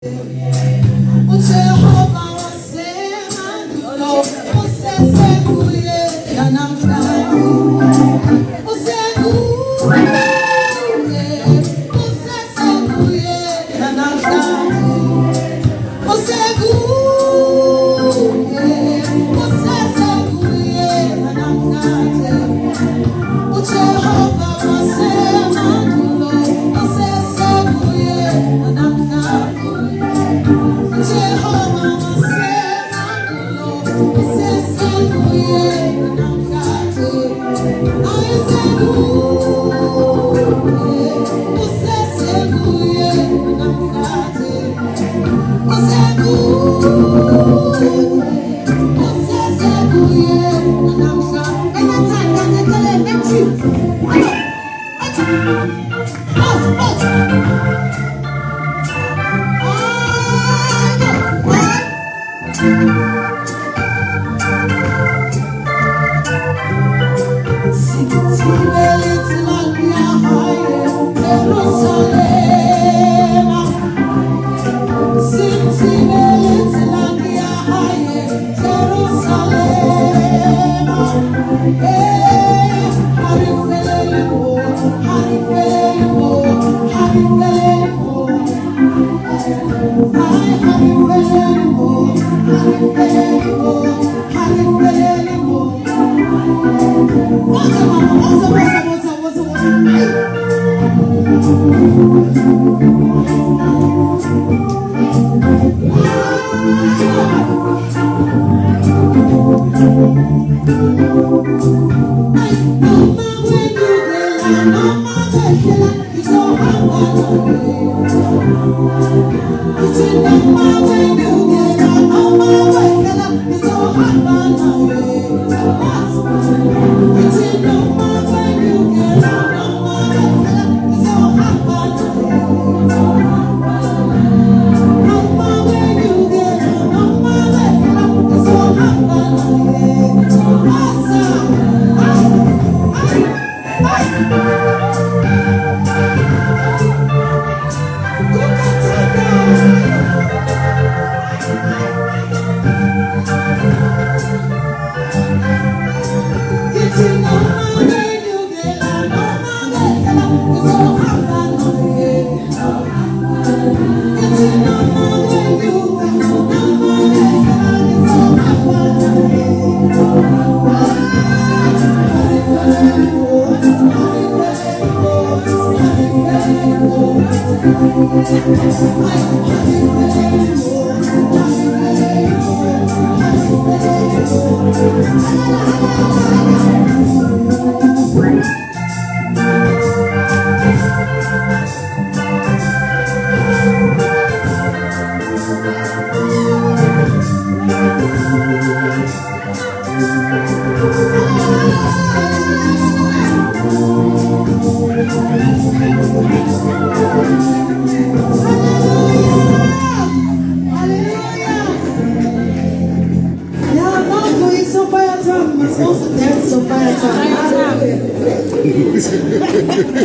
I'd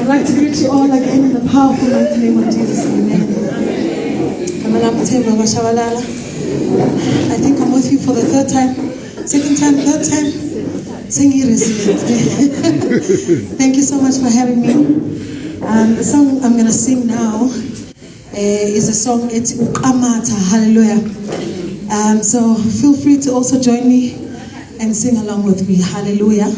like to greet you all again in the powerful mighty name of Jesus. Amen. I think I'm with you for the third time, second time, third time. Thank you so much for having me. The song I'm going to sing now is a song, it's Ukamata, hallelujah. So feel free to also join me and sing along with me, hallelujah.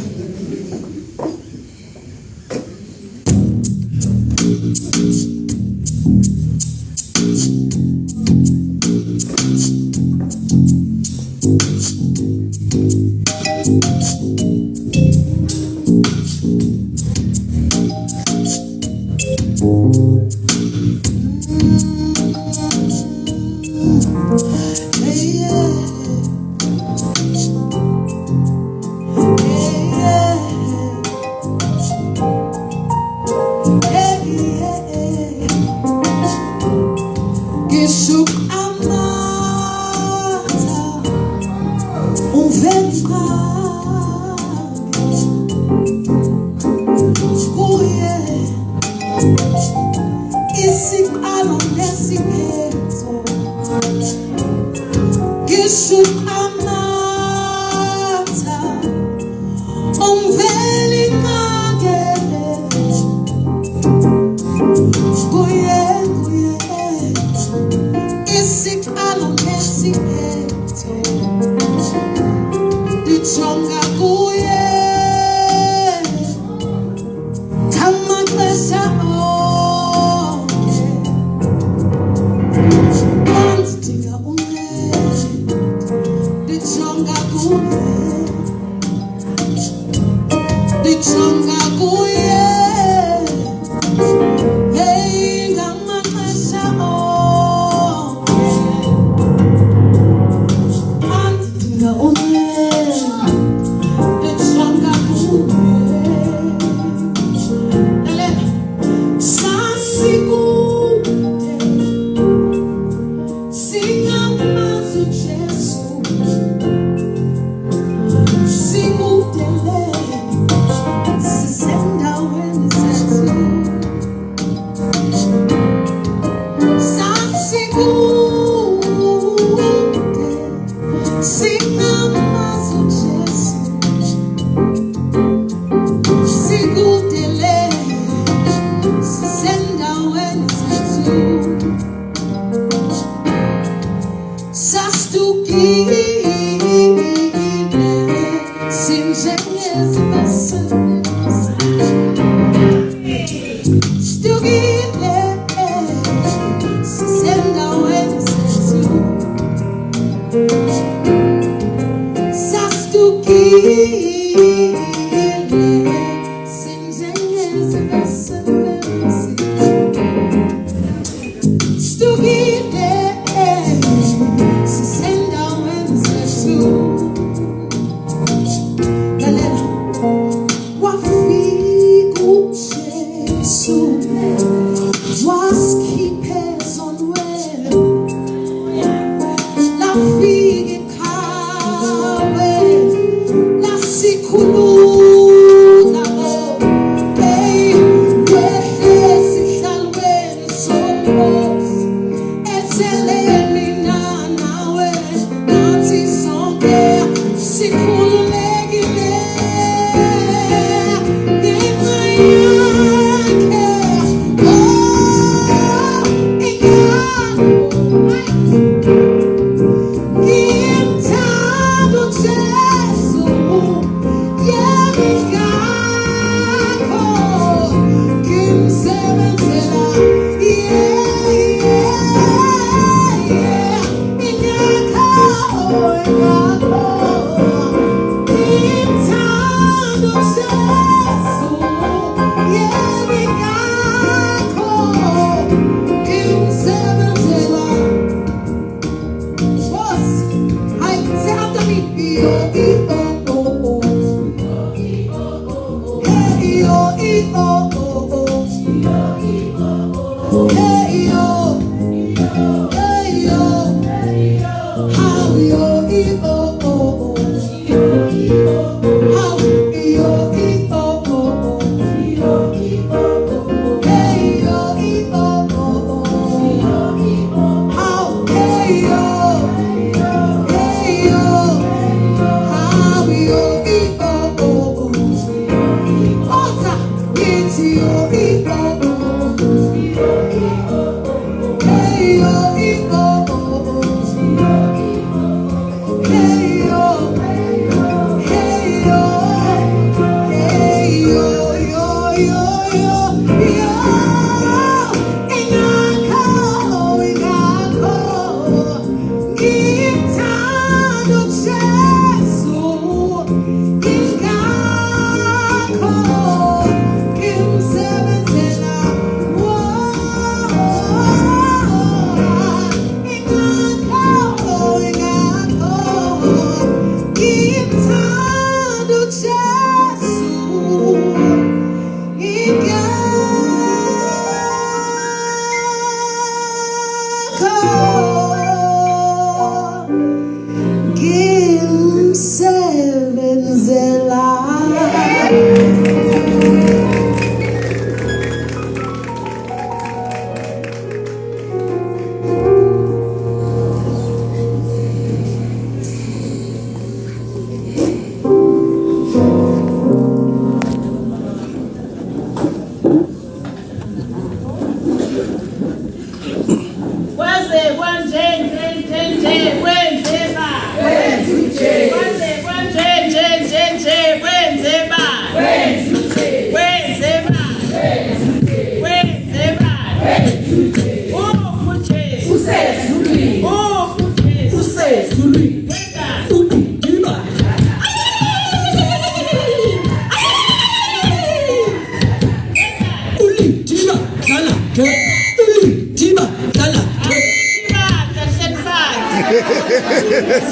Esse ano nesse mês Yesu amata omveli magele kuye isikalo nesiphethe dichonga kuye tamaxesha ondidinga uncedo dichonga kuye dichonga kuye hey ngamaxesha ondidinga uncedo dichonga kuye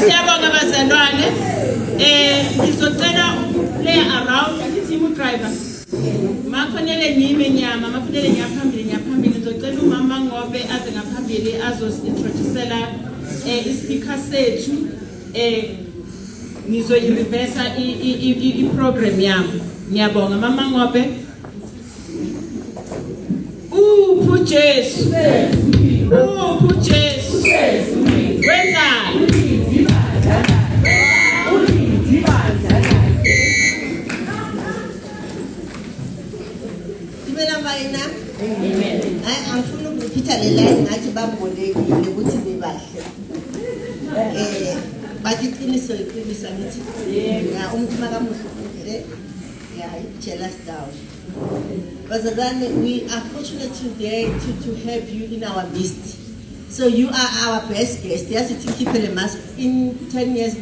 Siyabonga bazalwane ngizocela play around team driver makhonele ngime nyama makhonele nyaphambili ngizocela umama ngobe aze ngaphambili azosintroducela ispeaker sethu ngizoyireversa I program yami ngiyabonga mama ngobe uphu Jesu wenzani Amen. Angifuna ukuphitha le line ngathi babolekile ukuthi nibahle. Bathi iqiniso ngithi umuntu makamuhle jealous down. Bazalwane, we are fortunate today to have you in our midst. So you are our best guest. Yes, to keep a mask in 10 years.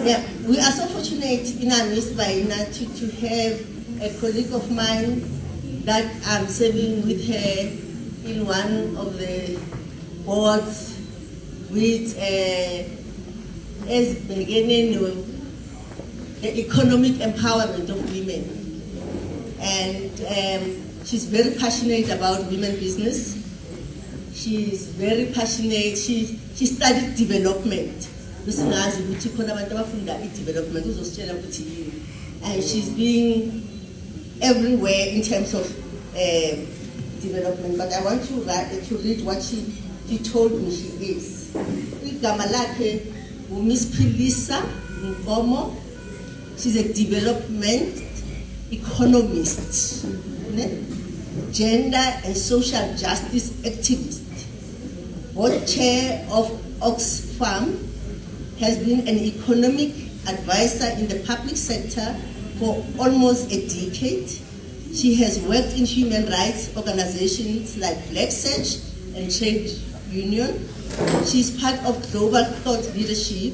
Yeah, we are so fortunate in our midst by to have a colleague of mine that I'm serving with her in one of the boards with as beginning the economic empowerment of women. And she's very passionate about women business. She's very passionate. She studied development. And she's been everywhere in terms of development. But I want to read what she told me she is. Miss Philisa Nkomo. She's a development economist, gender and social justice activist, board chair of Oxfam, has been an economic advisor in the public sector for almost a decade. She has worked in human rights organizations like Black Search and Trade Union. She is part of Global Thought Leadership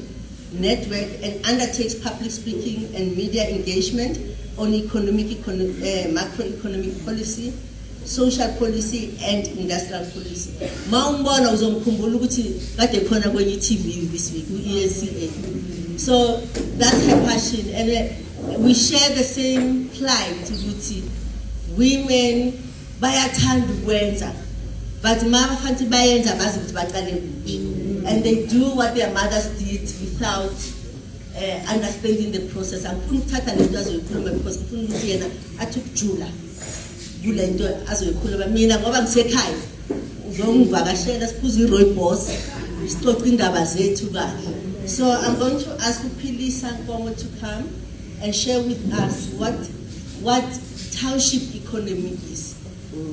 Network and undertakes public speaking and media engagement on macroeconomic policy, social policy, and industrial policy. Maumbona uzomkhumbula ukuthi kade khona kwenye TV this week, ESCA. So that's her passion, and we share the same plight ukuthi women bayathanda ukwenza, but mabafanti bayenza bazi ukuthi baqale kuphi, and they do what their mothers did without understanding the process. Angifuna ukuthatha lento azoyikhuluma because ngifuna ukuthi yena athi ukujula kule nto azoyikhuluma. Mina ngoba ngisekhaya ngizongivakashela siphuze iRooibos sixoxe indaba zethu kahle. So I'm going to ask uPhilisa Nkomo to come and share with us what township economy is.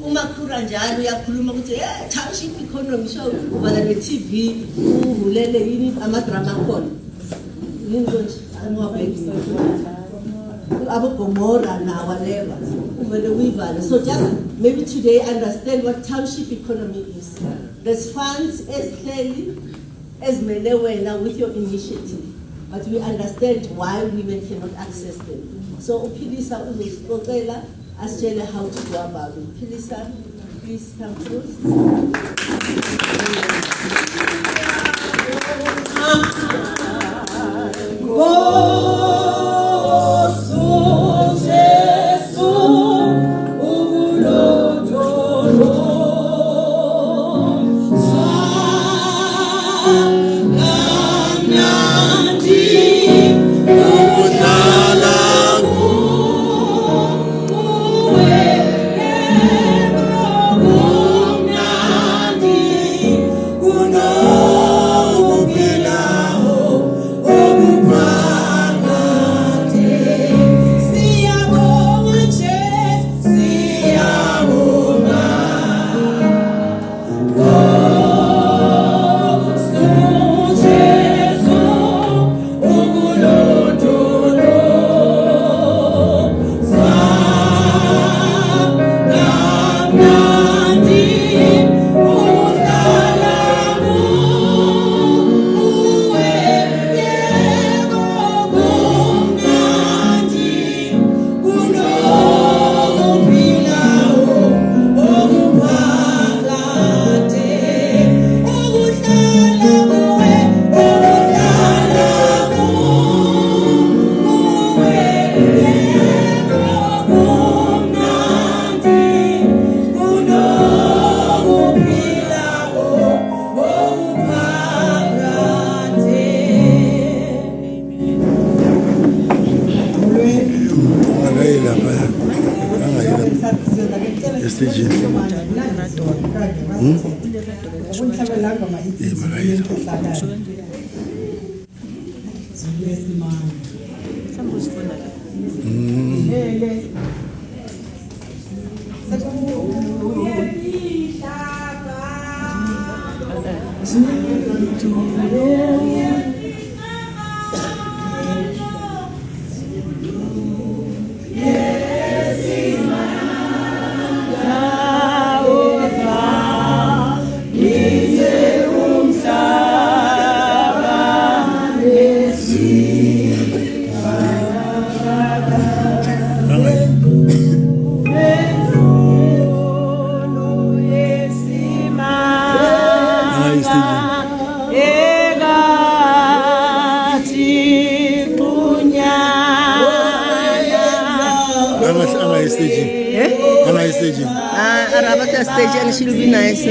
Uma khura njalo uyakhuluma ukuthi township economy so ubala ne-TV uvulele yini amadrama khona yini konje amabheki abogomora na whatever uvele uyivale. So just maybe today understand what township economy is. There's funds as clearly as mele wena with your initiative, but we understand why women cannot access them. So uPhilisa uzosixoxela asitshele how to go about it. Philisa, please come close. Oh Arabata stage and she'll be nice.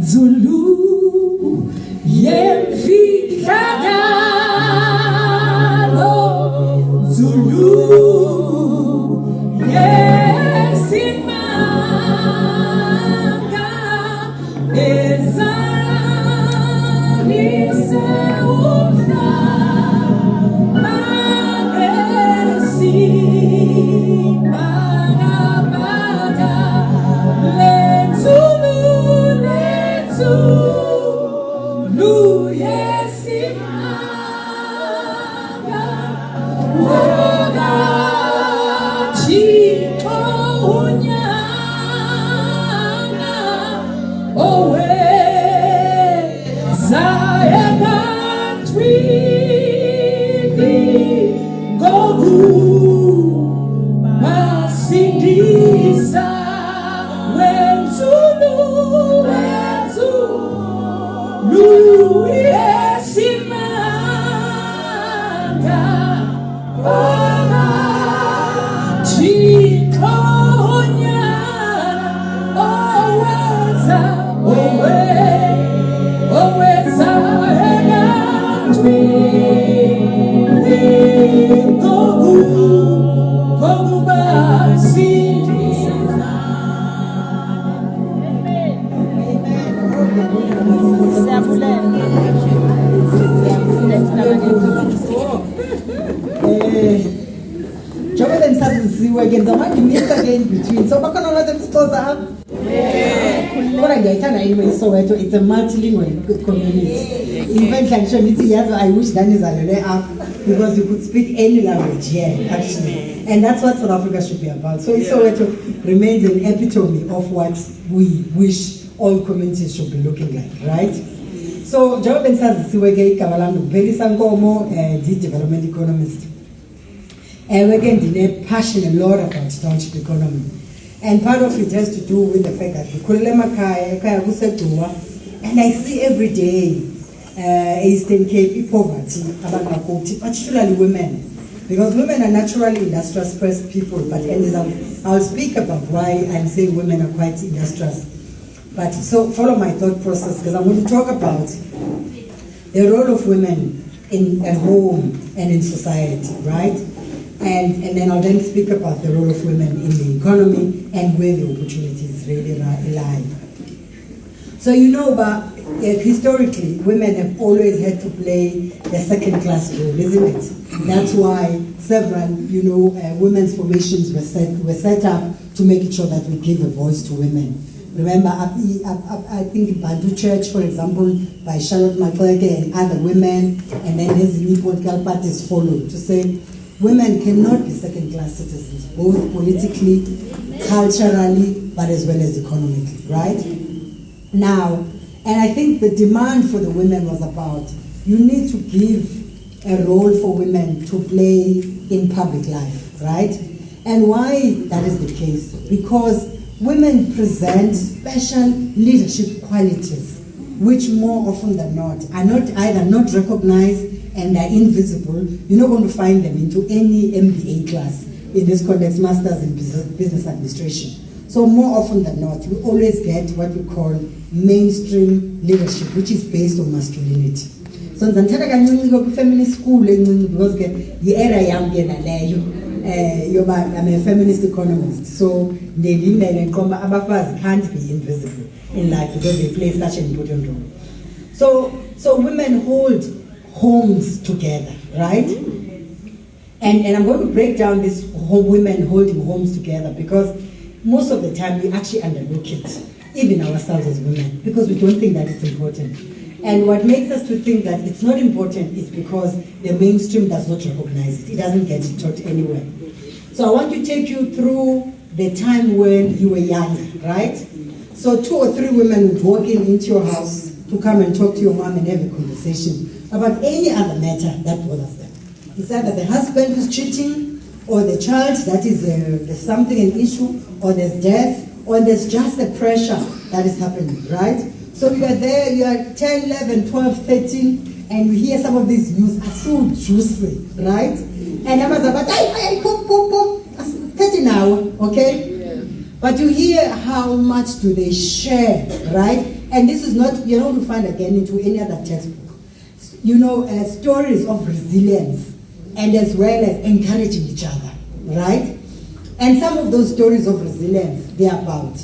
Zulu, Yemfikagalo, Zulu, Yesimanga, Ezani Seumsa, Magresi, Manabada, Lezulu, Lezulu, Yesimanga, Woga, Chito, Unyana, Owe, Zayama, Twini, Gogu, Masindisa, Wenzulu, Wenzulu, Yesimanga, Oga, Chito, Unyana, Oweza, Owe, Oweza, Twini, Gogu, Gogu, Masindisa. Jonathan saziziwe again, the one you missed again between. So bakona lot of stores up. What I get anyway, so it's a multilingual community. Even I wish that is a up because you could speak any language here, actually. And that's what South Africa should be about. So Soweto remains an epitome of what we wish all communities should be looking like, right? So Jonathan saziziwe Kavalandu Belisa Nkomo, the development economist. And again, they passion a lot about township economy. And part of it has to do with the fact that and I see every day Eastern Cape poverty, particularly women. Because women are naturally industrious people, but I'll speak about why I'm saying women are quite industrious. But so follow my thought process, because I'm going to talk about the role of women in a home and in society, right? And then I'll then speak about the role of women in the economy and where the opportunities really lie. So but historically, women have always had to play the second-class role, isn't it? That's why several, women's formations were set up to make sure that we give a voice to women. Remember, I think Bantu Church, for example, by Charlotte McClurky and other women, and then there's Newport Galpatis followed to say women cannot be second-class citizens, both politically, culturally, but as well as economically, right? Now, and I think the demand for the women was about, you need to give a role for women to play in public life, right? And why that is the case? Because women present special leadership qualities, which more often than not are either not recognized and are invisible. You're not going to find them into any MBA class in this context, Masters in Business Administration. So more often than not, we always get what we call mainstream leadership, which is based on masculinity. So ndandithatha kancinci ke feminist school encinci because the era yam ke naleyo I'm a feminist economist, so abafazi can't be invisible in life because they play such an important role. So women hold homes together, right? And I'm going to break down this women holding homes together because most of the time we actually underlook it, even ourselves as women, because we don't think that it's important. And what makes us to think that it's not important is because the mainstream does not recognize it. It doesn't get it taught anywhere. So I want to take you through the time when you were young, right? So 2 or 3 women would walk into your house to come and talk to your mom and have a conversation about any other matter that bothers them. It's either the husband who's cheating, or the child that is there's something, an issue, or there's death, or there's just a pressure that is happening, right? So you are there, you are 10, 11, 12, 13, and you hear some of these news are so juicy, right? And I'm about, hey, 30 now, okay? Yeah. But you hear how much do they share, right? And this is not, you're not going to find again into any other textbook. Stories of resilience, and as well as encouraging each other, right? And some of those stories of resilience, they're about,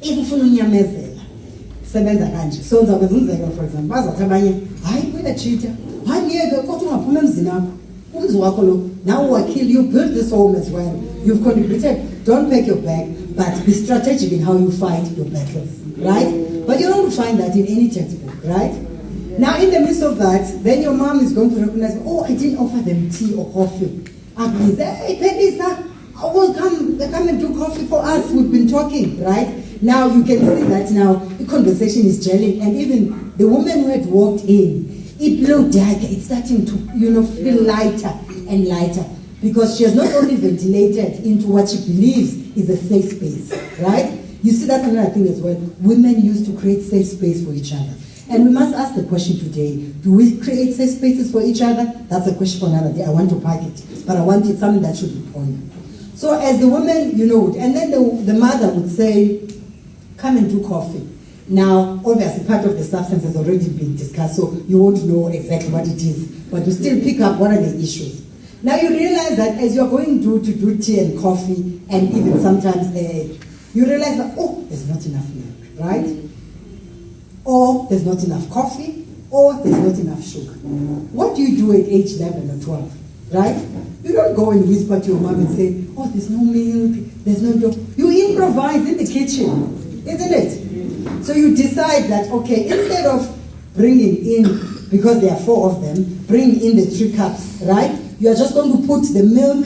if ufuna unyamezela, sebenza kanje. So ngizakwenza umzekelo, for example, bazathi abanye, hayi wena cheater, hayi ngeke kodwa ungaphuma emzini wakho. Umzi wakho lo, now you are killed, you built this home as well. You've contributed, don't pack your bag, but be strategic in how you fight your battles, right? But you don't find that in any textbook, right? Now, in the midst of that, then your mom is going to recognize, oh, I didn't offer them tea or coffee. I say, hey, Pelisa, oh, come and do coffee for us. We've been talking, right? Now, you can see that now the conversation is gelling, and even the woman who had walked in, it blew darker. It's starting to, feel lighter and lighter because she has not only ventilated into what she believes is a safe space, right? You see, that's another thing as well. Women used to create safe space for each other. And we must ask the question today, do we create safe spaces for each other? That's a question for another day. I want to pack it, but I want it something that should be pondered. So as the woman, and then the mother would say, come and do coffee. Now, obviously part of the substance has already been discussed, so you won't know exactly what it is, but you still pick up what are the issues. Now you realize that as you're going to do tea and coffee, and even sometimes you realize that, oh, there's not enough milk, right? Or there's not enough coffee, or there's not enough sugar. What do you do at age 11 or 12, right? You don't go and whisper to your mom and say, oh, there's no milk, there's no dough. You improvise in the kitchen, isn't it? So you decide that, okay, instead of bringing in, because there are 4 of them, bring in the 3 cups, right? You are just going to put the milk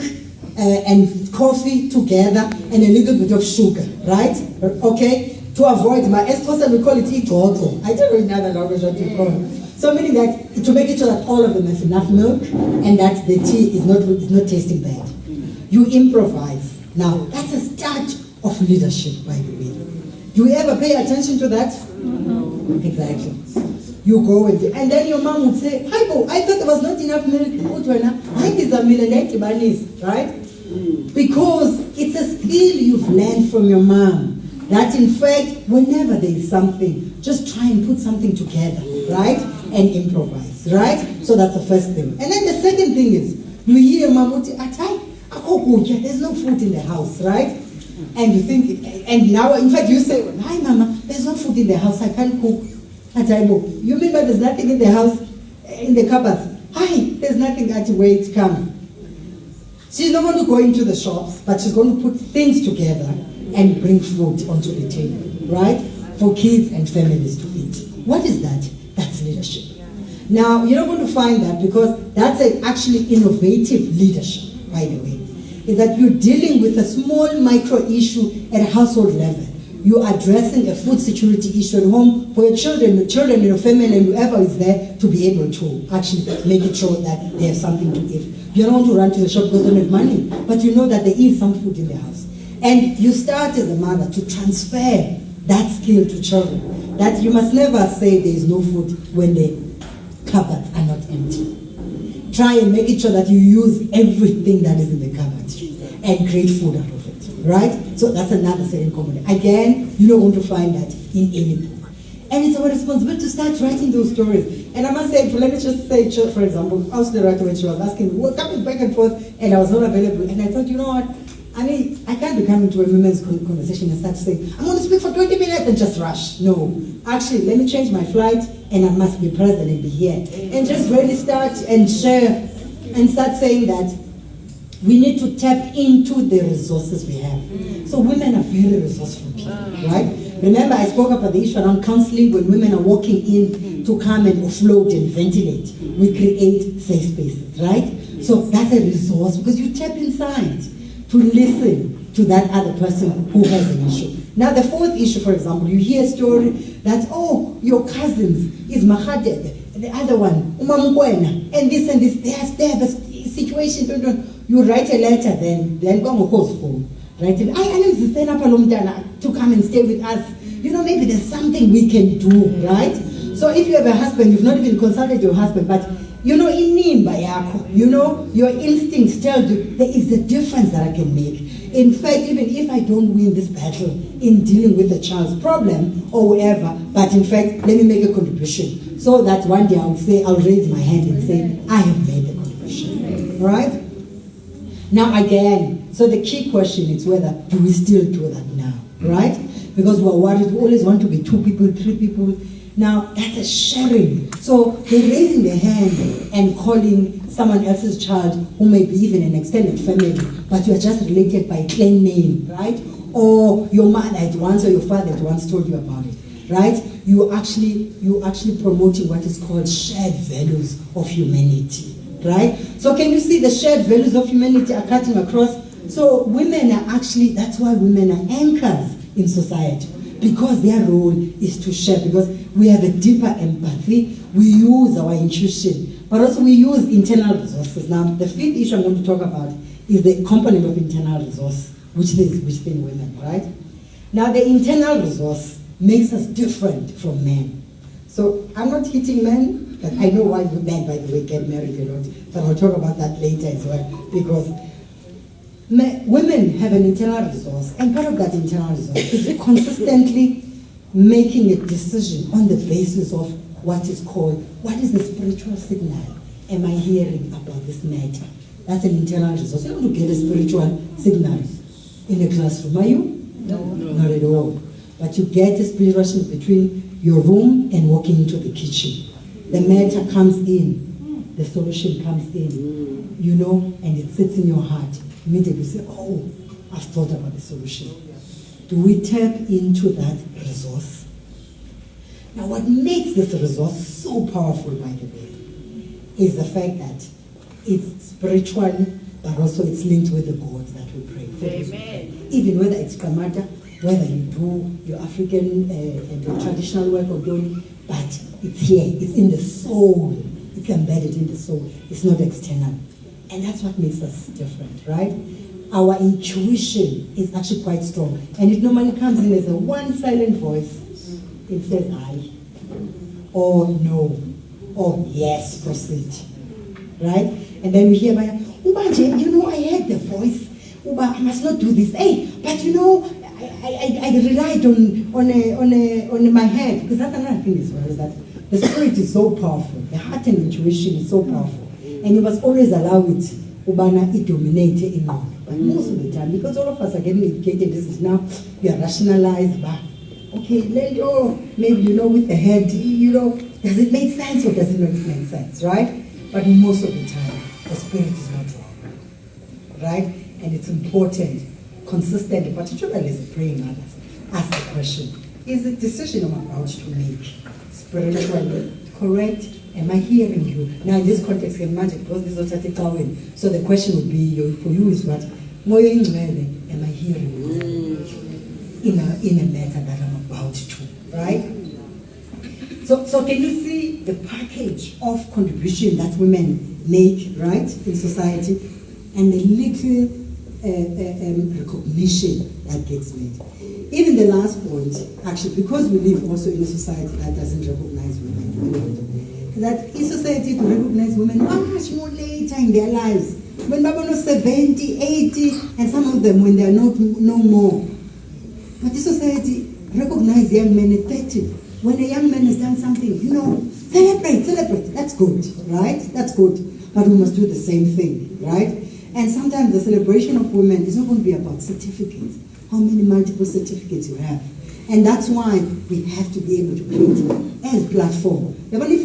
and coffee together and a little bit of sugar, right? Okay? To avoid my esposa, we call it itoto. I don't know in other language what you call it. So meaning that to make it sure that all of them have enough milk and that the tea is not tasting bad. You improvise. Now that's a start of leadership, by the way. Do you ever pay attention to that? No. Exactly. You go and then your mom would say, hi Bo, I thought there was not enough milk. Right? Because it's a skill you've learned from your mom. That in fact, whenever there is something, just try and put something together, right? And improvise, right? So that's the first thing. And then the second thing is, you hear Mamuti, there's no food in the house, right? And you think, and now, in fact, you say, hi, Mama, there's no food in the house, I can't cook. You mean that there's nothing in the house, in the cupboard? Hi, there's nothing at wait, come. She's not going to go into the shops, but she's going to put things together and bring food onto the table, right? For kids and families to eat. What is that? That's leadership. Now, you're not going to find that because that's actually innovative leadership, by the way. Is that you're dealing with a small micro issue at a household level. You're addressing a food security issue at home for your children in your family, and whoever is there to be able to actually make it sure that they have something to eat. You don't want to run to the shop because they don't have money, but you know that there is some food in the house. And you start as a mother to transfer that skill to children. That you must never say there is no food when the cupboards are not empty. Try and make it sure that you use everything that is in the cupboard and create food out of it, right? So that's another second component. Again, you're not going to find that in any book. And it's our responsibility to start writing those stories. And I must say, let me just say, for example, I was the writer when she was asking, we're coming back and forth, and I was not available. And I thought, you know what? I mean, I can't be coming to a women's conversation and start saying, I'm going to speak for 20 minutes and just rush. No. Actually, let me change my flight, and I must be present and be here. And just really start and share and start saying that we need to tap into the resources we have. So women are very resourceful people, right? Remember, I spoke about the issue around counseling. When women are walking in to come and offload and ventilate, we create safe spaces, right? So that's a resource because you tap inside to listen to that other person who has an issue. Now the fourth issue, for example, you hear a story that, oh, your cousins is Mahadeg, the other one, Umamkwena, and this, they have a situation. You write a letter, then go home. Write it. I need to stand up to come and stay with us. You know, maybe there's something we can do, right? So if you have a husband, you've not even consulted your husband, but you know, you know, your instincts tell you there is a difference that I can make. In fact, even if I don't win this battle in dealing with a child's problem or whatever, but in fact, let me make a contribution so that one day I'll raise my hand and say, I have made the contribution, right? Now again, so the key question is whether do we still do that now, right? Because we're worried, we always want to be 2 people, 3 people. Now that's a sharing. So they're raising their hand and calling someone else's child who may be even an extended family, but you are just related by plain name, right? Or your mother at once or your father at once told you about it, right? You actually promoting what is called shared values of humanity, right? So can you see the shared values of humanity are cutting across? So women are actually, that's why women are anchors in society, because their role is to share, because we have a deeper empathy, we use our intuition, but also we use internal resources. Now, the fifth issue I'm going to talk about is the component of internal resource, which is within women, right? Now, the internal resource makes us different from men. So, I'm not hitting men, but I know why men, by the way, get married a lot, but I'll talk about that later as well, because women have an internal resource, and part of that internal resource is consistently making a decision on the basis of what is called, what is the spiritual signal am I hearing about this matter? That's an internal resource. You don't get a spiritual signal in a classroom, are you? No. Not at all. But you get a spiritual signal between your room and walking into the kitchen. The matter comes in, the solution comes in, you know, and it sits in your heart. Immediately you say, oh, I've thought about the solution. Do we tap into that resource? Now, what makes this resource so powerful, by the way, is the fact that it's spiritual, but also it's linked with the gods that we pray for. Amen. Even whether it's Kamata, whether you do your African and your traditional work of doing, but it's here, it's in the soul, it's embedded in the soul, it's not external. And that's what makes us different, right? Our intuition is actually quite strong. And it normally comes in as a one silent voice. It says I, or no, or yes, proceed, right? And then we hear, Uba, you know, I heard the voice. Uba, I must not do this. Hey, but you know, I relied on my head. Because that's another thing as well, is that the spirit is so powerful. The heart and intuition is so powerful. And you must always allow it ubana dominate ingqondo. But most of the time, because all of us are getting educated, this is now, we are rationalized about, okay, maybe, with the head, does it make sense or does it not make sense, right? But most of the time, the spirit is not wrong, right? And it's important, consistently, particularly as a praying mothers, ask the question, is the decision I'm about to make spiritually correct? Am I hearing you? Now in this context, imagine, because this is what it's so the question would be, for you is what? Am I hearing you in a matter that I'm about to, right? So can you see the package of contribution that women make, right, in society, and the little recognition that gets made? Even the last point, actually, because we live also in a society that doesn't recognize women, that in society to recognize women much more later in their lives, when Baba knows 70, 80, and some of them when they are not no more. But this society recognize young men at 30. When a young man has done something, celebrate. That's good, right? That's good. But we must do the same thing, right? And sometimes the celebration of women is not going to be about certificates. How many multiple certificates you have. And that's why we have to be able to create as a platform. Every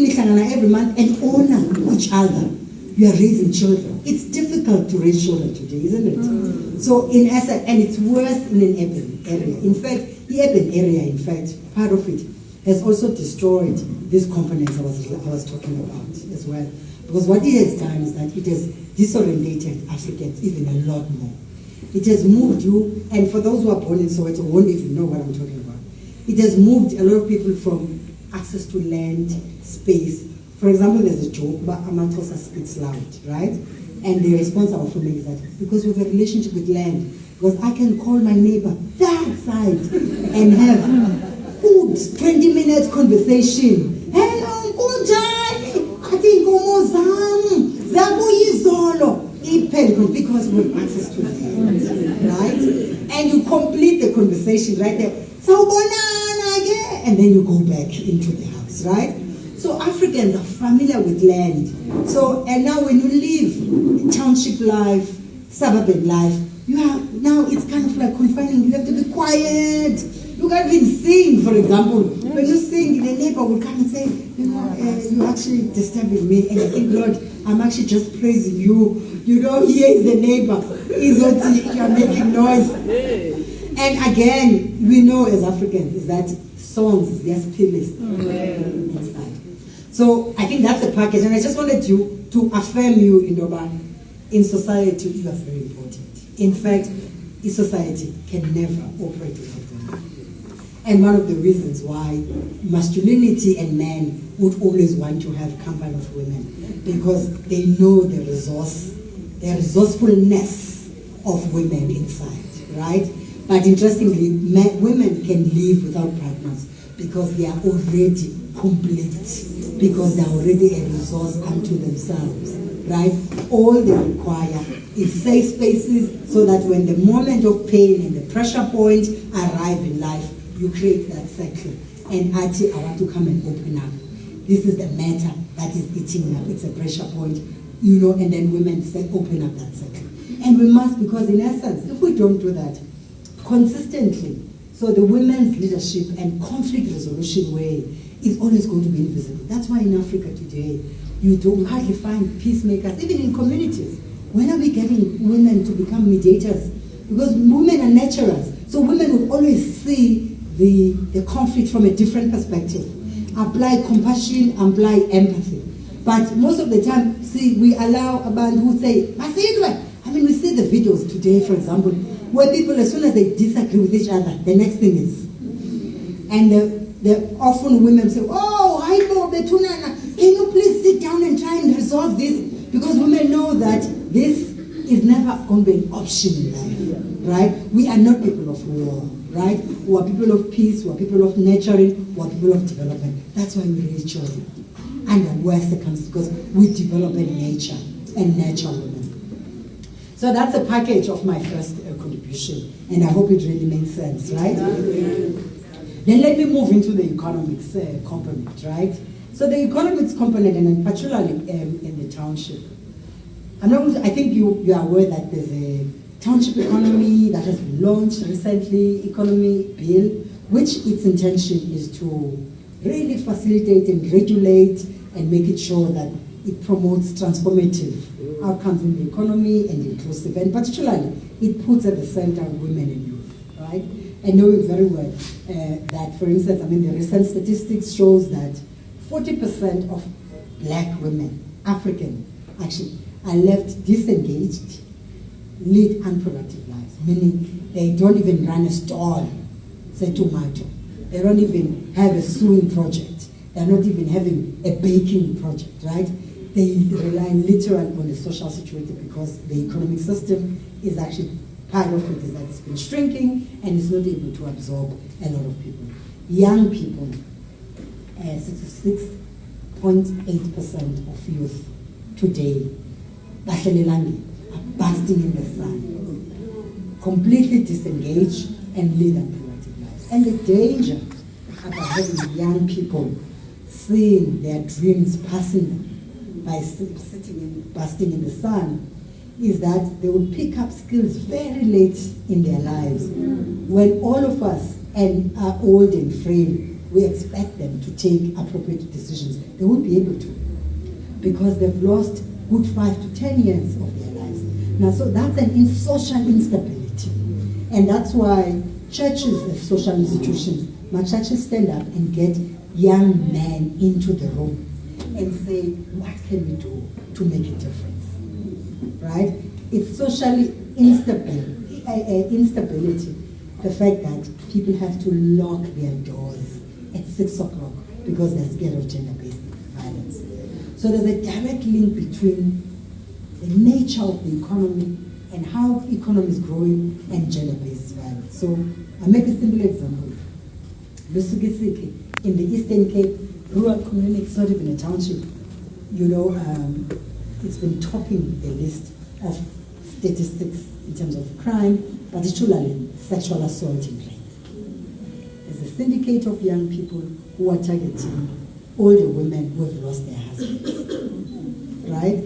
month and honor each other. You are raising children. It's difficult to raise children today, isn't it? So in essence, and it's worse in an urban area. In fact, the urban area, part of it has also destroyed these components I was talking about as well. Because what it has done is that it has disorientated Africans even a lot more. It has moved you, and for those who are born in Soweto won't even know what I'm talking about. It has moved a lot of people from access to land, space. For example, there's a joke about Amatosa speaks loud, right? And the response I often make is that because we have a relationship with land, because I can call my neighbor that side and have good 20 minutes conversation. Hello, kunjani? Ati ngomo zam, zabuyizolo. Because we have access to land, right? And you complete the conversation right there. And then you go back into the house, right? So Africans are familiar with land. So, and now when you live township life, suburban life, now it's kind of like confining. You have to be quiet. You can't even sing, for example. When you sing, the neighbor will come and say, you're actually disturbing me. And I think, Lord, I'm actually just praising you. Here is the neighbor. You're making noise. And again, we know as Africans is that songs is their playlist inside. So I think that's the package. And I just wanted to affirm you, Indoba, in society, you are very important. In fact, in society can never operate without women. And one of the reasons why masculinity and men would always want to have company of women, because they know the resourcefulness of women inside, right? But interestingly, women can live without partners because they are already complete, because they are already a resource unto themselves, right? All they require is safe spaces so that when the moment of pain and the pressure point arrive in life, you create that cycle. And I want to come and open up. This is the matter that is eating up. It's a pressure point, and then women say, open up that cycle. And we must, because in essence, if we don't do that consistently, so the women's leadership and conflict resolution way is always going to be invisible. That's why in Africa today, you don't hardly find peacemakers, even in communities. When are we getting women to become mediators? Because women are nurturers. So women will always see the conflict from a different perspective. Apply compassion, apply empathy. But most of the time, we allow a band who say, we see the videos today, for example, where people, as soon as they disagree with each other, the next thing is. And often women say, oh, hi, Betunana, can you please sit down and try and resolve this? Because women know that this is never going to be an option in life, right? We are not people of war, right? We are people of peace, we are people of nurturing, we are people of development. That's why we raise children under worst circumstances, because we develop in nature and nurture women. So that's a package of my first contribution, and I hope it really makes sense, right? Then let me move into the economics component, right? So the economics component, and particularly in the township, I think you are aware that there's a township economy that has been launched recently, economy bill, which its intention is to really facilitate and regulate and make it sure that it promotes transformative outcomes in the economy and inclusive, and particularly it puts at the center women and youth, right? And knowing very well that, for instance, the recent statistics shows that 40% of black women, African, actually, are left disengaged, lead unproductive lives, meaning they don't even run a stall, say tomato. They don't even have a sewing project. They're not even having a baking project, right? They rely literally on the social security because the economic system is actually, part of it is that it's been shrinking and it's not able to absorb a lot of people. Young people, 66.8% of youth today, are basking in the sun, completely disengaged and lead unproductive lives. And the danger about having young people seeing their dreams passing them by sitting and basking in the sun is that they will pick up skills very late in their lives. When all of us are old and frail, we expect them to take appropriate decisions. They won't be able to because they've lost good 5 to 10 years of their lives. Now, so that's an social instability. And that's why churches as social institutions must actually stand up and get young men into the room and say, what can we do to make a difference, right? It's socially instability, the fact that people have to lock their doors at 6 o'clock because they're scared of gender-based violence. So there's a direct link between the nature of the economy and how economy is growing and gender-based violence. So I'll make a simple example. Lusukisiki, in the Eastern Cape, rural community, it's not even a township, it's been topping the list of statistics in terms of crime, particularly sexual assault and rape. There's a syndicate of young people who are targeting older women who have lost their husbands, right?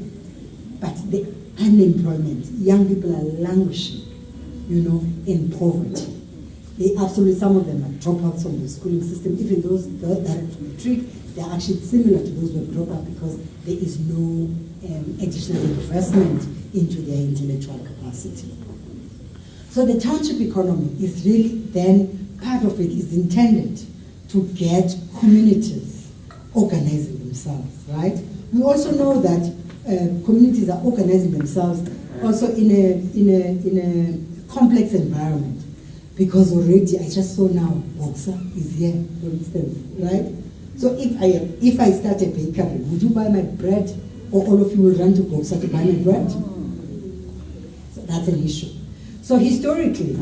But the unemployment, young people are languishing, in poverty. Some of them are dropouts from the schooling system. Even those that are to matric, they're actually similar to those who have dropped out because there is no additional investment into their intellectual capacity. So the township economy is really then, part of it is intended to get communities organizing themselves, right? We also know that communities are organizing themselves also in a complex environment. Because already I just saw now Boxer is here, for instance, right? So if I start a bakery, would you buy my bread, or all of you will run to Boxer to buy my bread? So that's an issue. So historically,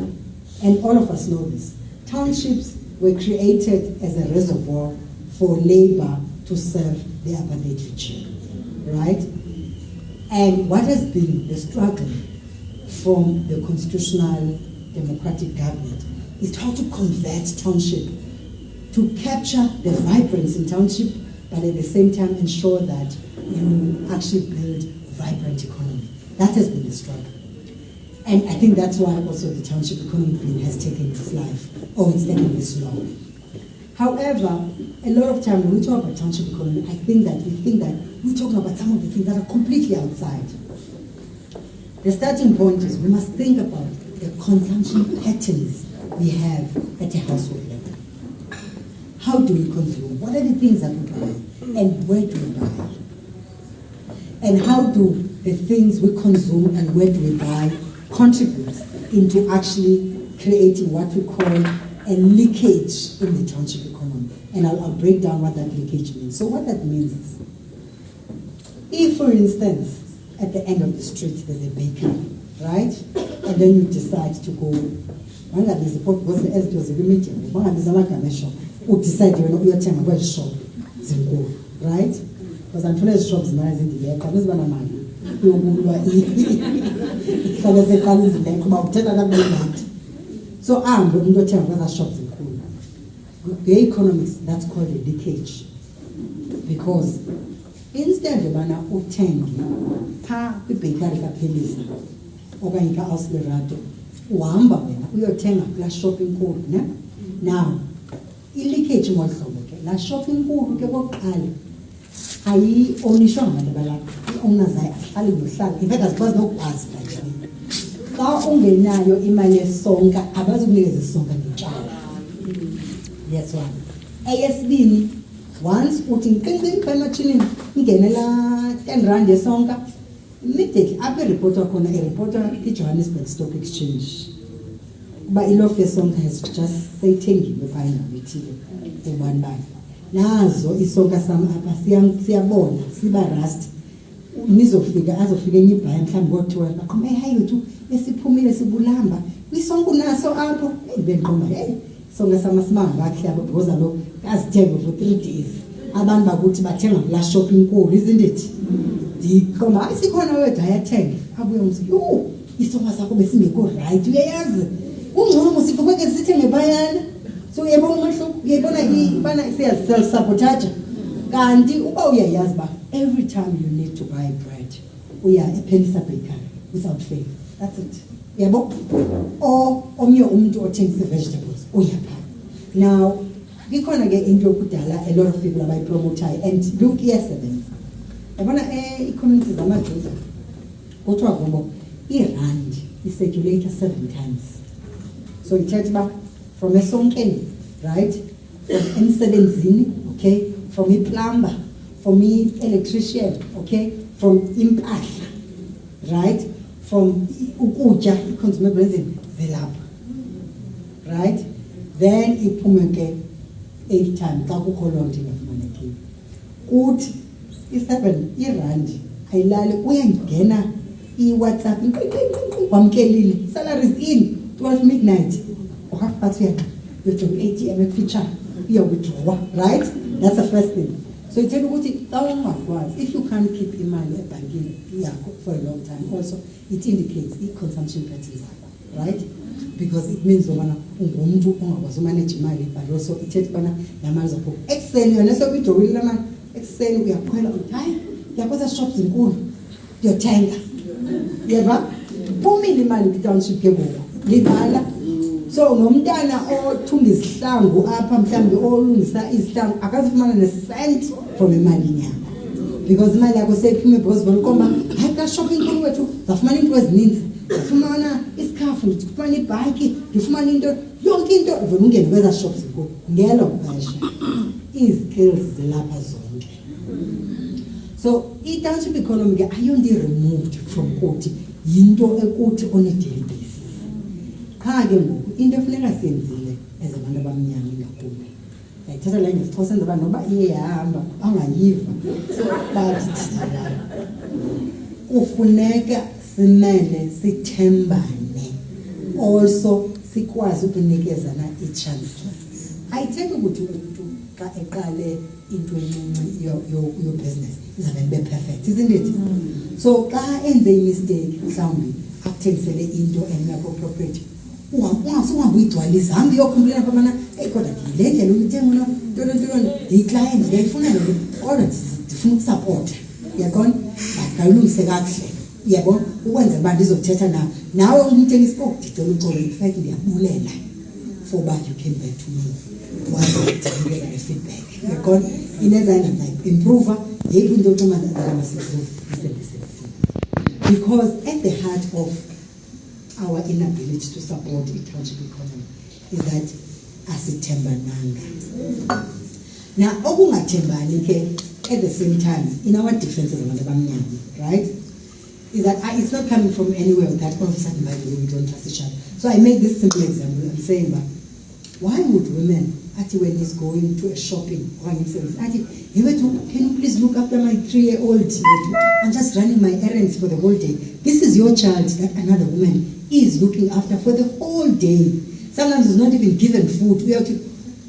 and all of us know this, townships were created as a reservoir for labor to serve the apartheid regime, right? And what has been the struggle from the constitutional democratic government is how to convert township, to capture the vibrance in township, but at the same time ensure that you actually build vibrant economy. That has been the struggle. And I think that's why also the township economy bill has taken its life, or it's taken this long. However, a lot of time when we talk about township economy, I think that we're talking about some of the things that are completely outside. The starting point is we must think about the consumption patterns we have at a household level. How do we consume? What are the things that we buy? And where do we buy? And how do the things we consume and where do we buy contribute into actually creating what we call a leakage in the township economy? And I'll break down what that leakage means. So what that means is, if for instance, at the end of the street there's a bakery, right? And then you decide to go, you decide you're not your time, where shop, right? Because I'm trying to shop in the air, because I'm money. So I'm going to tell whether shops in cool. The economics, that's called a leakage. Because instead yobana uthenge phaa kwibhekari kaPhelisa okanye ka-Auslerado, uhamba wena uyothenga kulaa shop inkulu, ne? Now, ilikheji ngolu hlobo ke, laa shop inkulu ke kokuqala ayi-ownishwa ngabantu abalapha, ii-owners zayo azihlali ngohlala, in fact azikwazi nokukwazi like. Xa ungenayo imali yesonka abazukunikeza isonka ngetshaba. That's one. Eyesibini, once uthi nqiqi phaa ematshinini ingene laa 10 rand yesonka, immediately apho iripotwa khona iripotwa iJohannesburg Stock Exchange uba ilofu yesonka has just seyithengiwe phaa endawo ethile ubani bani. Nazo isonka sam apha siyabona siba rust. Azofika enye ibhaya mhlawumbi ngo-12 baqhoma hayi wethu esiphumile sibulamba kwisonka unaso apho. Bendiqomba isonka sam asimanga kakuhle apho because alo azithenge for 3 days. Abantu bakuthi bathenga kulaa shop inkulu, isn't it? Ndiqomba hayi sikhona wethu ayathenga abuye umzi isonka sakho besingekho right, uyayazi ungcono musiqhubeke sithenge bayana. So uyabona umahluko, uyayibona ibana siyazi sabotage. Kanti uba uyayazi ba every time you need to buy bread uya ePhelisa bakery without fail, that's it. Yabo or omnye umuntu othengisa vegetables uyapha. Now ikhona ke into yokudala a lot of people abayipromote and look iyasebenza. Yabona ii-communities zamajuda kuthiwa kubo irand isirculator 7 times. So ithetha uba from esonkeni, right, from emsebenzini, okay, from i-plumber, from i-electrician, okay, from impahla, right, from ukutya, i-consumable zilapha, right, then iphume ke 8 times xa kukho loo nto ingafumanekile. Kuthi i-7 irandi ayilali, uyangena i-WhatsApp wamkelile, salaries in 12 midnight uhafu you're to ATM ekufitshane uyawithdrawa, right? That's the first thing. So ithetha ukuthi xa ungakwazi, if you can't keep imali ebhankini yakho for a long time, also it indicates i-consumption patterns zakho, right? Because it means ubana ungumuntu ongakwazi umanage imali, but also ithetha ubana laa mali zakho ekuseni yona sewuyidrowile laa mali, ekuseni uyakhwela uthi hayi uyakwazi shops zinkulu uyothenga, yeva phumile imali kwi-township ke ngoku libala. So nomntana othunga izihlangu apha mhlawumbi olungisa izihlangu akazifumana ne-cent from emalini yakho, because imali yakho seyiphume because volokomba hayi ka shopping kuni wethu zafumana into ezininzi, zafumana isikhafu, ndifumana ibhayiki, ndifumana into yonke into uvele ungene kweza shops zinkulu. Ngelo xesha izikills zilapha zonke. So i-township economy ke ayonto i-removed from kuthi, yinto ekuthi on a daily basis. Qha ke ngoku into efuneka siyenzile ezabantu abamnyama ingakumbi, ndayithetha la ngesixhosa ndoba noba iye yahamba angayiva, kufuneka simele sithembane, also sikwazi ukunikezana i-chance. Ayithethi ukuthi umuntu xa eqale into encinci your-business izawube ibe perfect, isn't it? So xa enze i-mistake mhlawumbi akuthengisele into engekho appropriate, ungahambi uyigcwalisa, hambi uyokhomplela phambana kodwa le ndlela uyithenga ntoni ndiyi-client ndiyayifuna le kodwa ndifuna ukusapota, uyabona, but kayilungise kakuhle, uyabona, ukwenzela uba ndizothetha nawe umthengisi ndicela uxolo, in fact ndiyabulela for uba you came back to me wazinikeza ne-feedback, uyabona, inezandla ndizayi-improva yeyiphi into ocima ndizamasiimprove isebenzisebenzini. Because at the heart of our inability to support the township economy is that asithembananga. Now, okungathembani ke at the same time in our differences abantu abamnyama, right, is that it's not coming from anywhere that all of a sudden, by the way, we don't trust each other. So I make this simple example. I'm saying that why would women, when he's going to a shopping or an service, can you please look after my 3-year-old? I'm just running my errands for the whole day. This is your child that another woman is looking after for the whole day. Sometimes it's not even given food. We are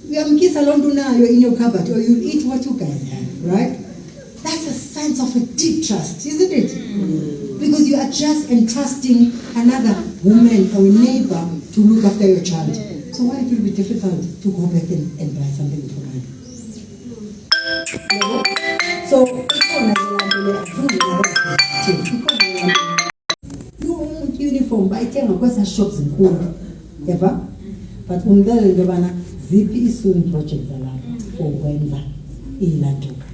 you're in your cupboard, or you eat what you guys have, right? That's a sense of a deep trust, isn't it? Because you are just entrusting another woman or a neighbor to look after your child. So why it will be difficult to go back and buy something for her? So ikhona ke laa nto le uniform bayithenga kwezaa shops zinkulu, yeva? But undixelele into yobana ziphi ii-sewing projects zalapha for ukwenza iilantuka.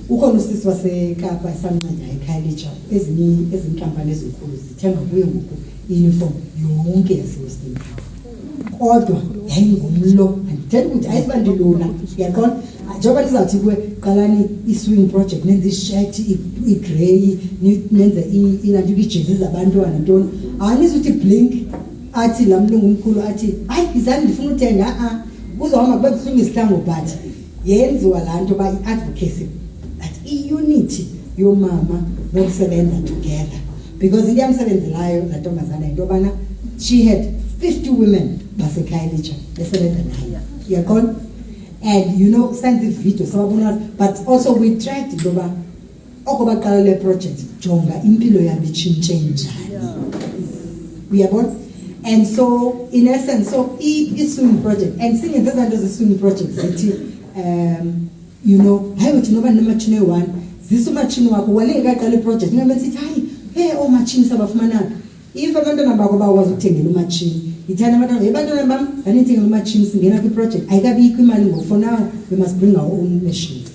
Ukhona usisi waseKapa esamnceda eKhayelitsha, ezinye iinkampani ezinkulu zithenga kuye ngoku i-uniform yonke yaseWestern Cape. Kodwa yayingumlo, andithethi ukuthi ayiziba ndilula, uyaqonda? Njengoba ndizawuthi kuwe qalani i-sewing project, nenze isheti igrey, nenze ilantuka iijezi zabantwana ntoni, awanizuthi blink athi laa mlungu omkhulu athi hayi izani ndifuna uthenga, kuzohamba kube buhlungu izihlangu, but yenziwa laa nto uba i-advocacy that i-unity yomama nokusebenza together. Because into yamsebenzelayo laa ntombazana yinto yobana she had 50 women baseKhayelitsha besebenza nayo, uyaqonda? And you know, senze ividiyo sababona, but also we tried into yoba oko baqala le project jonga impilo yabo itshintshe njani, uyabona? And so in essence, so i-sewing project, and seeing those are the sewing project zithi you know, hayi uthi noba nematshini eyi-1 zisa umatshini wakho walengekaqala iproject ingabeni sithi hayi oomatshini sabafumanayo. If abantwana bakho bakwazi ukuthengela umatshini, yithani abantwana bam ndanithengela umatshini singena kwiproject, ayikabikho imali ngoku. For now we must bring our own machines,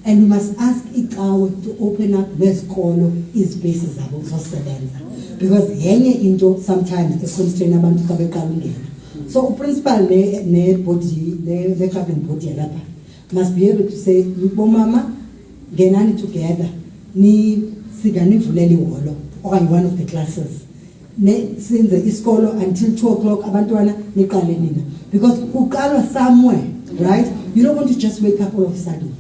and we must ask icawe to open up nezikolo izipeyisi zabo zosebenza, because yenye into sometimes econstrain abantu xa beqala ungena. So uprincipal ne cabinet body yalapha must be able to say, bomama ngenani together, ni siganivuleli iholo okanye one of the classes, since isikolo until 2 o'clock abantwana niqale nina, because kuqalwa somewhere, right? You're not going to just wake up all of a sudden.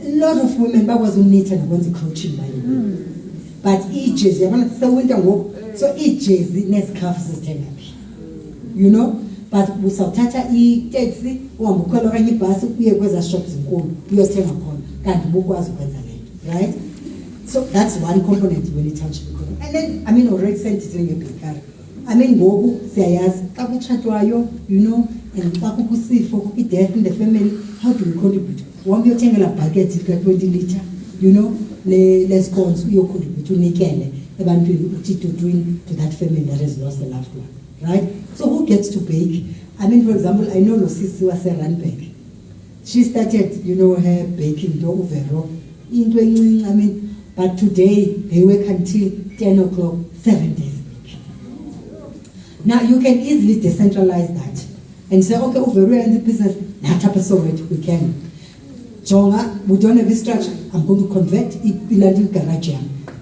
A lot of women bakwazi unitha nokwenza i-coaching by the way, but ijezi yabona sisewinter ngoku, so ijezi nezikhafu sizithenga phi, you know? But usawuthatha itaxi uhambe ukhwela okanye ibhasi uye kwezaa shops zinkulu uyothenga khona, kanti bukwazi ukwenza le nto, right? So that's one component when it comes to economy. And then, I mean, already sent it in your picture. I mean, ngoku siyayazi xa kutshatwayo, you know, and xa kukho isifo, kukho i-death in the family, how do we contribute? Uhambe uyothengela bucket ka-20 litre, you know, le-scones uyocontribute unikele ebantwini uthi tutwini to that family that has lost a loved one, right? So who gets to bake? I mean, for example, I know Losisi was a Randburg. She started, you know, her baking dough Vero into I mean, but today they work until 10 o'clock, 7 days a week. Now you can easily decentralize that and say, okay, over in the business, not up so it we can. Jonga, we don't have this structure. I'm going to convert it garage,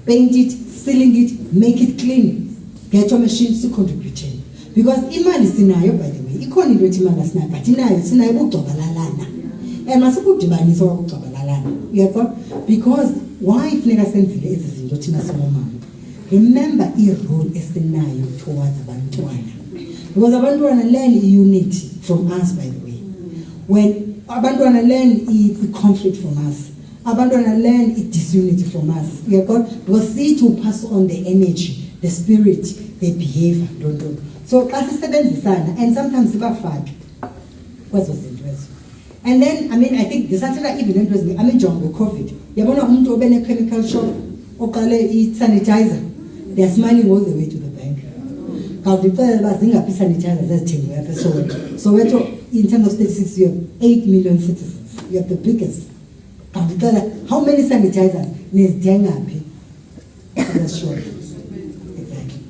paint it, sealing it, make it clean. Get your machines to contribute in. Because imali sinayo, by the way, ikhona into ethi imali sinayo, but inayo sinayo ukugcabalalana. And masikudibanisa ukugcabalalana. Uyabona? Because why funeka senzile ezi zinto thina singomama? Remember i-role esinayo towards abantwana. Because abantwana learn unity from us, by the way. When abantwana learn conflict from us, abantwana learn disunity from us. Because see to pass on the energy, the spirit, the behavior, don't. So asisebenzisana, and sometimes sibafake kwezo zinto ezo. And then, I mean, I think the Saturday even was me. I mean, John with COVID. Yabona umuntu obene chemical shop, okale sanitizer. They are smiling all the way to the bank. How the bazinga sanitizer that's thing. So in terms of statistics, you have 8 million citizens. You have the biggest. How many sanitizers? That's short. Exactly.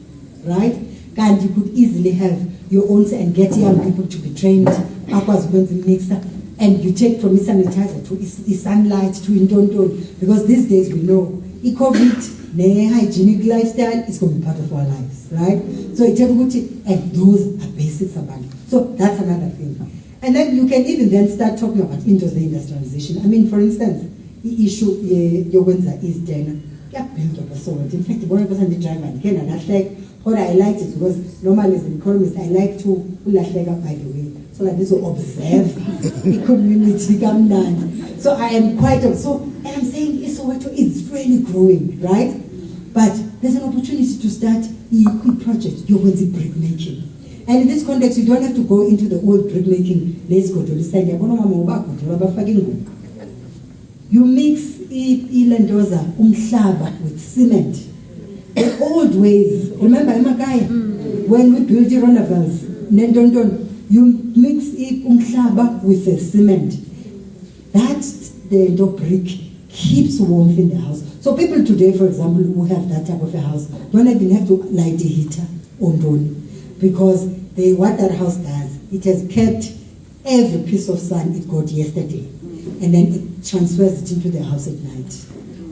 Right? And you could easily have your own and get young people to be trained. Papa's going to mix up. And you take from sanitizer to sunlight to indonton. Because these days we know COVID, the hygienic lifestyle is going to be part of our lives, right? So it's and those are basics about it. So that's another thing. And then you can even then start talking about industrialization. I mean, for instance, the issue Yowenza is then built up a sword. In fact, one person the driver again, and what I liked it because normally as an economist I like to by the way. So that this will observe the community come down. So I am quite so, and I'm saying Soweto is really growing, right? But there's an opportunity to start a project, Yowenzi brick making. And in this context, you don't have to go into the old brick making. Let's go to the side. you mix ilendoza umhlaba with cement. The old ways, remember Emakaya, when we built the Ronavels, you mix umhlaba with the cement. That the brick keeps warmth in the house. So people today, for example, who have that type of a house, don't even have to light a heater on Doni, because what that house does, it has kept every piece of sun it got yesterday, and then it transfers it into the house at night.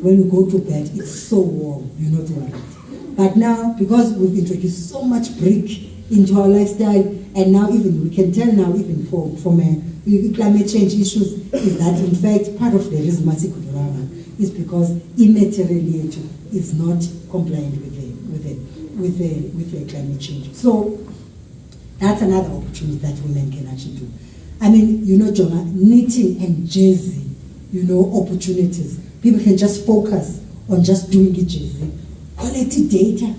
When you go to bed, it's so warm, you're not worried. But now, because we've introduced so much brick into our lifestyle, and now even we can tell now, even from climate change issues, is that in fact part of the reason Masikudurava is because immaterial is not compliant with the climate change. So that's another opportunity that women can actually do. I mean, Jonah, knitting and jersey, opportunities. People can just focus on just doing it jersey. Quality data,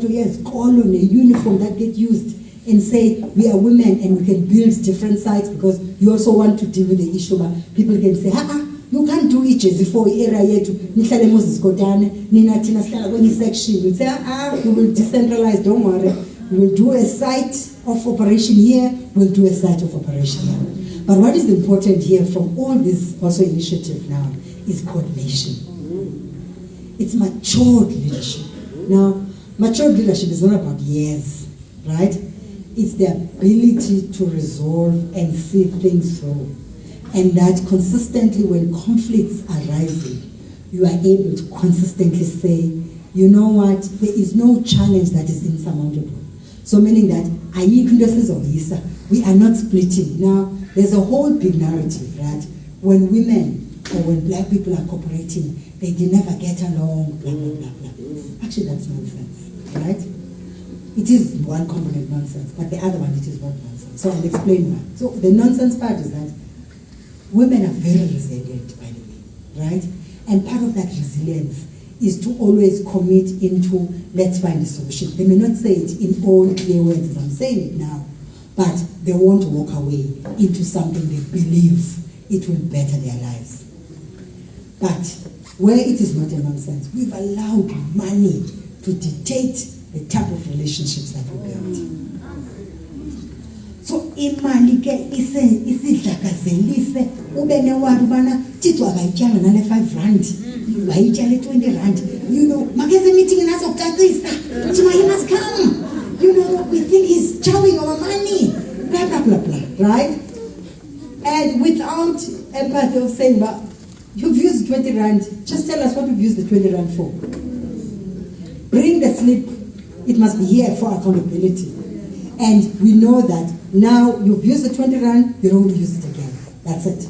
yes, call on a uniform that get used and say we are women and we can build different sites, because you also want to deal with the issue, but people can say, you can't do it jersey for area yetu. Nihlale Moses Kotane, Nina Tina Stella when section. You say, we will decentralize, don't worry. We'll do a site of operation here, we'll do a site of operation here. But what is important here from all this also initiative now is coordination. It's matured leadership. Now, matured leadership is not about years, right? It's the ability to resolve and see things through. And that consistently when conflicts are rising, you are able to consistently say, you know what, there is no challenge that is insurmountable. So meaning that we are not splitting. Now, there's a whole big narrative that when women or when black people are cooperating, they never get along, blah, blah, blah, blah. Actually, that's nonsense, right? It is one component nonsense, but the other one, it is not nonsense. So I'll explain why. So the nonsense part is that women are very resilient, by the way, right? And part of that resilience is to always commit into, let's find a solution. They may not say it in all clear words as I'm saying it now, but they won't walk away into something they believe it will better their lives. But where it is not a nonsense, we've allowed money to dictate the type of relationships that we build. So imali ke isidlakazelise ube newari ubana Tito akayityala nale 5 rand, wayityala 20 rand. Makeze meeting nazokucacisa. He must come. We think he's chowing our money. Blah blah blah blah. Right? And without empathy of saying, but you've used 20 rand, just tell us what you've used the 20 rand for. Bring the slip. It must be here for accountability. And we know that now you've used the 20 rand, you don't use it again. That's it.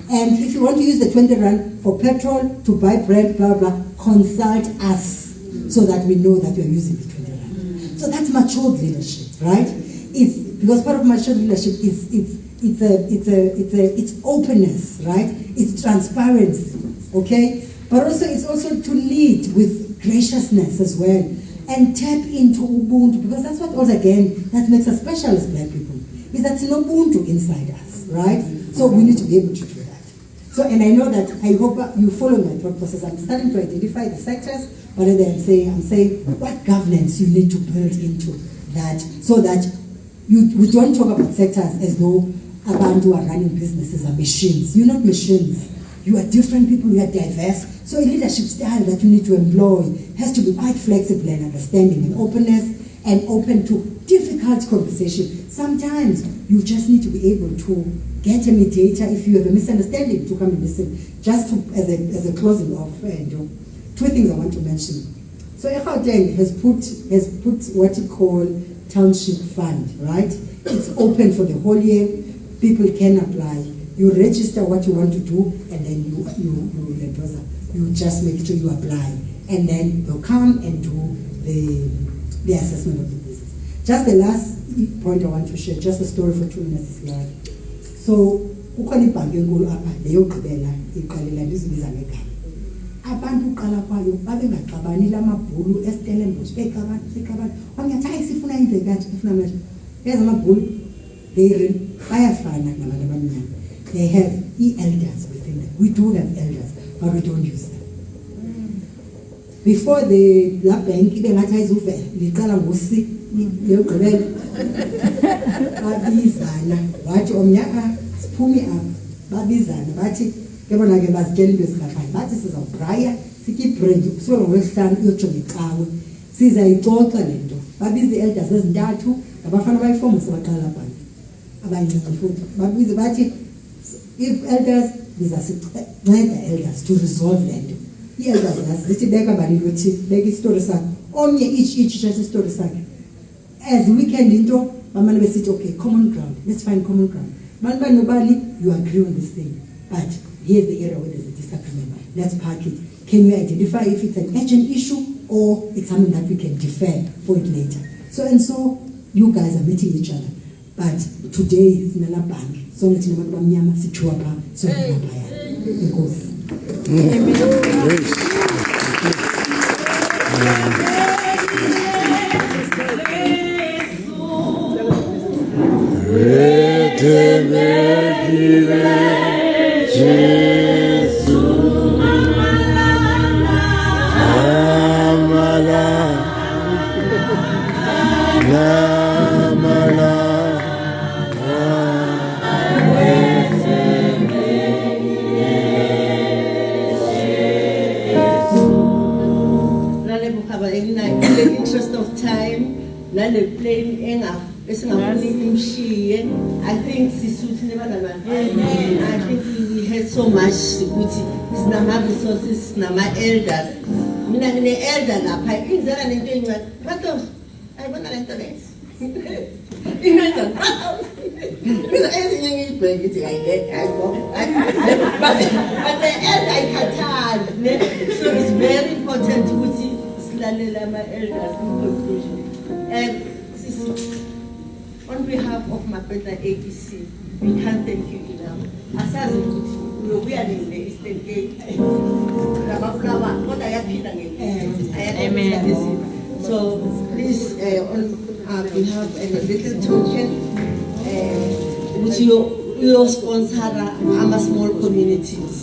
And if you want to use the 20 rand for petrol, to buy bread, blah, blah, consult us so that we know that you're using the 20 rand. So that's matured leadership, right? It's because part of matured leadership is it's openness, right? It's transparency, okay? But also it's also to lead with graciousness as well. And tap into Ubuntu, because that's what also again that makes us special as black people, is that no Ubuntu inside us, right? So we need to be able to do that. So, and I know that, I hope you follow my thought process. I'm starting to identify the sectors, but then I'm saying what governance you need to build into that, so that we don't talk about sectors as though abantu who are running businesses are machines. You're not machines. You are different people, you are diverse. So a leadership style that you need to employ has to be quite flexible and understanding and openness and open to difficult conversation. Sometimes you just need to be able to get a mediator if you have a misunderstanding to come and listen. Just to, as a closing off, two things I want to mention. So Gauteng has put what you call township fund, right? It's open for the whole year. People can apply. You register what you want to do, and then you just make sure you apply, and then they'll come and do the assessment of the business. Just the last point I want to share, just a story for 2 minutes. So, ukhona ibhanki enkulu apha leyogqibela iqalela lizibiza ngegama. Abantu uqala kwayo babengaxabani lamabhulu eStellenbosch beqabana wangathi hayi sifuna inze kanti sifuna manje. Yazi amabhulu bayafana nabantu abamnyama. They have elders within them. We do have elders. but we don't use them. Before la bank ibe ngathi ayizuvela liqala ngosi leyogqibela babizana wathi omnyaka siphumi apha babizana bathi ke bona ke bazitshela into ezingafani bathi sizawubraya sitye ibrendi kusuka ngolwesihlanu iyojonga icawe sizayixoxa le nto babize i-elders ezintathu ngabafana bayifoma sebaqala labhanki abancinci futhi babize bathi if elders bizasinceda elders to resolve le nto i-elders zithi beka bani lothi beka isitori sakho omnye each shatha isitori sakhe as weekend into bamane besithi okay common ground, let's find common ground. Manba nobody, you agree on this thing, but here's the area where there's a disagreement. Let's park it. Can you identify if it's an urgent issue or it's something that we can defer for it later? So and so, you guys are meeting each other. But today is Nala Bank. So let's remember Mnyama Situapa, so it goes. In the interest of time, I think we had so much resources, elders. So it's very important to my elders in conclusion. And on behalf of Mapeta APC, we can't thank you enough. We are in the Eastern Gate. Amen. So please, on behalf of a little token, which you sponsor our small communities.